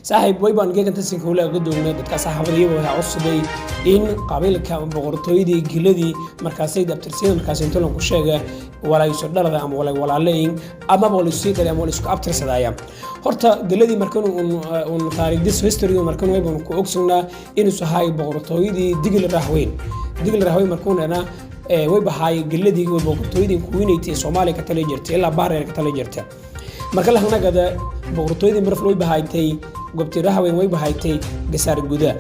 صاحب ويبان جيجن تسين كولا قدومنا dadka saxaabadii waxa codsaday in qabiilka boqortooyadii giladii markaasay dabtirsiin markaas inta lagu sheegay walaa soo dhalada ama walaaleen ama booliisi kale ama isku abtirsadaya horta giladii markan uu taariikhdiis history markan way ku ogsoonaa inuu sahay boqortooyadii digil rahweyn markuuna way bahay giladii boqortooyadii kuwinaytay Soomaaliya ka tali jirtay ilaa Bahrayn ka tali jirtay marka la hanagada boqortooyadii marf way bahaytay goobtii rahweyn way bahaytay gasaar guda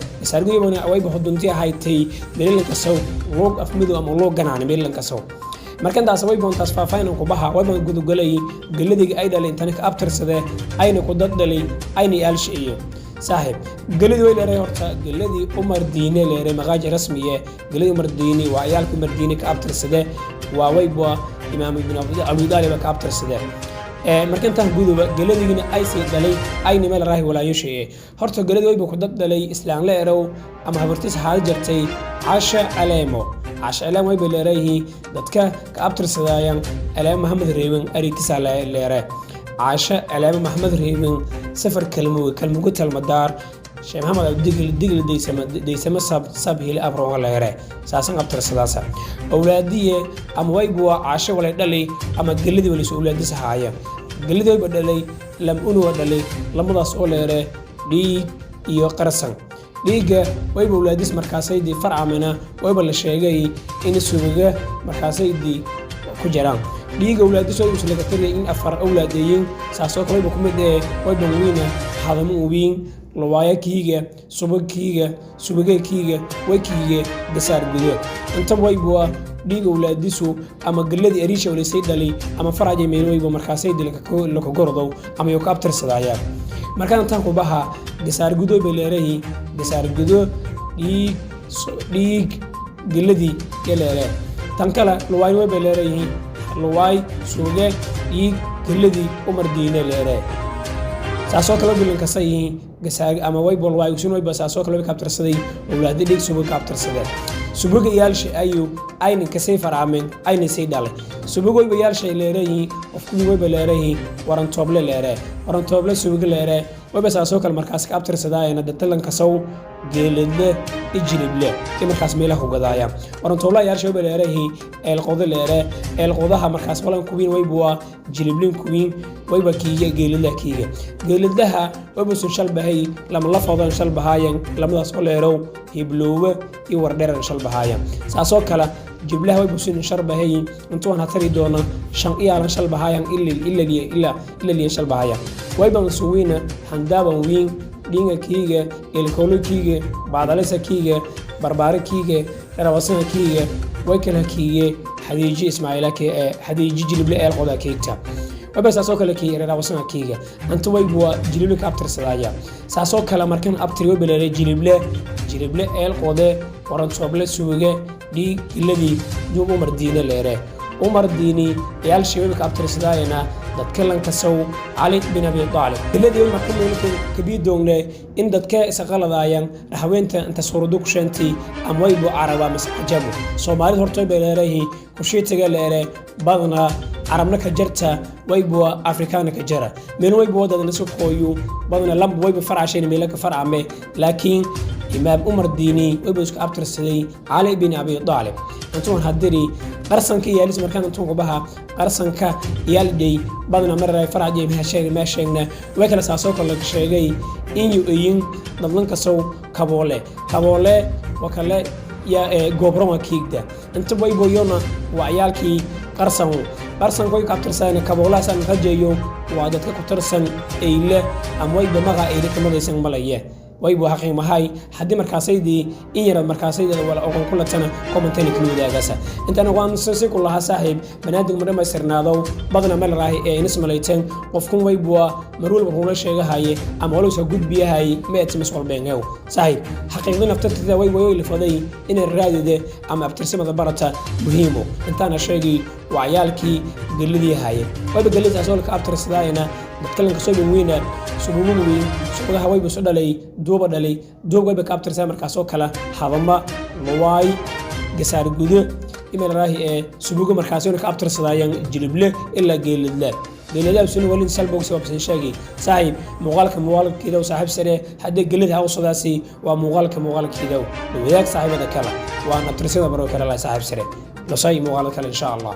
way bahuduntii haytay meelanka saw loo afmido ama loo ganaan meelanka saw markan taas way boontaas faafayna ku baha way baan gudugalay galadiga ay dhaleen tan ka abtirsade ayna ku dadalay ayna yaalshiyo saaxib galadi way leeyahay horta galadii Umar Diine leeyahay magaaj rasmiye galadi Umar Diine waa ayaalku Umar Diine ka abtirsade waa way baa Imaam Ibn Abi Talib ka abtirsade markan tan guduba galadigina ay sii dhalay ayna meel raahi walaayo sheey horta galadi way ku dadalay islaan leeyahay ama habartiis haal jirtay Aisha Aleemo way baleeyahay dadka ka abtirsadayaan Aleemo Maxamed Reeban arikiisa leeyahay Aisha Aleemo Maxamed Reeban safar kalmugu talmadaar Sheekh Maxamed digil deysama sab hili abroon leeyahay saasan abtirsadaasa awlaadiye ama way buu Aisha wala dhalay ama galadi wala soo awlaadis haaya galadi way badalay lam unu wadalay lamadaas oo leeyahay dhiig iyo qarsan dhiiga way awlaadis markaasay farcamina way la sheegay in suuga markaasay ku jiraan dhiiga awlaadis oo isla gatay in afar awlaadayeen saasoo kale ku mid way banwiina hadama ubiin lawaayakiiga subageekiiga wakiiga gasaar gudo inta way buu dhiiga awlaadisu ama galadi ariisha wala say dhalay ama faraaje meelwayba markaasay la ka gordo ama yo ka abtirsadaya markaan tan ku baha gasaar gudo baleeray gasaar gudo dhiig galadi yeleere tan kala luwaay way baleeray luwaay suuge dhiig galadi Umar Diine leeyahay saasoo kale bilanka say gasaar ama way bol way usun way baasoo kale ka abtirsaday awlaad dhiig suuga ka abtirsaday subuga yaalshay ayna ka sey faraamen ayna sey dhalay subuga way yaalshay leeyahay qofkii way baleeray waran tooble subuga leeyahay way baasoo kale markaas ka abtirsadayna dadlanka saw geeladle ijlible markaas meelaha u gadaaya waran tooble yaalshay baleeray eel qodaha markaas walan kuwiin way buu jiliblin kuwiin way bakiiga geeladaha way buu soo bahay lama la foodan shal bahayeen lamadaas oo leerow hibloowe iyo wardheeran shal bahayeen saasoo kale jiblaha way buu soo sharbahay intuu aan hatari doona shan iyaalan shal bahayeen illa shal bahayeen way baan suwiina handaaban wiin dinga kiiga elkoolo kiiga baadalisa kiiga barbaare kiiga rawasana kiiga way kala kiiga xadiiji Ismaaciila xadiiji jilible eel qoda keegta bas saasoo kale kiiga rawasana kiiga anta way buu jilible ka abtirsadaya saasoo kale markan abtiriyo baleeray jilible eel qode waran tooble suuga dhiig iladii duub Umar Diine leeyahay Umar Diine yaal sheebay ka abtirsadayna dadka lanka saw Ali bin Abi Talib iladii markan ka biidoonay in dadka isaqaladayaan haweenta inta suuradu ku shantii ama way buu Araba masajabo Soomaalidu hortay baleeray ku sheetiga leeyahay badna arabna ka jarta way buu Afrikaana ka jara meel way buu dadna soo qooyo badna lamb way buu faracasheen meel ka farcame laakiin Imaam Umar Diine way buu isku abtirsaday Ali bin Abi Talib intuu hadiri qarsanka yaalis markaan intuu ku baha qarsanka yaalday badna maray faraaje ma sheegna way kala saasoo kale sheegay in uu dadlanka saw kaboole wakale ya gobroma kiigda inta way buu yoona waa yaalkii qarsan koy ka abtirsaday kaboolaasan rajeeyo waa dadka ku tirsan eyle ama way bamaga eyle kamadaysan malaye way buu xaqin mahay hadii markaasaydii in yar markaasayda wala oqon kula tana commentaani kala wadaagasa intana waan soo ku laha saaxiib banaadin marma sirnaado badana meel raahi ee ismalayteen qofkun way buu marwal wuxuu la sheegahay ama wala soo gudbiyahay meet mas'uul beenaw saaxiib xaqiiqda naftada way la faday in raadide ama abtirsamada barata muhiimo intana sheegi وعيالكي قلدي هاي وابا قلدي أسولك أبتر صداينا بتكلم كسوبي وينا سبومون وين سبوده هواي بسودا لي دوبا وابا كابتر سامر كاسوكلا حضما لواي قسار قدو إما راهي سبوغو مركاسونك أبتر صدايان جلبله إلا قلد له gelada sunu walin salbox wabsan sheegi saaxiib muuqaalka saaxiib sare hadii gelada hawsadaasi waa muuqaalka wadaag saaxiibada kala waa nabtirsiga baro kala saaxiib sare la shay muuqaalka kale insha Allah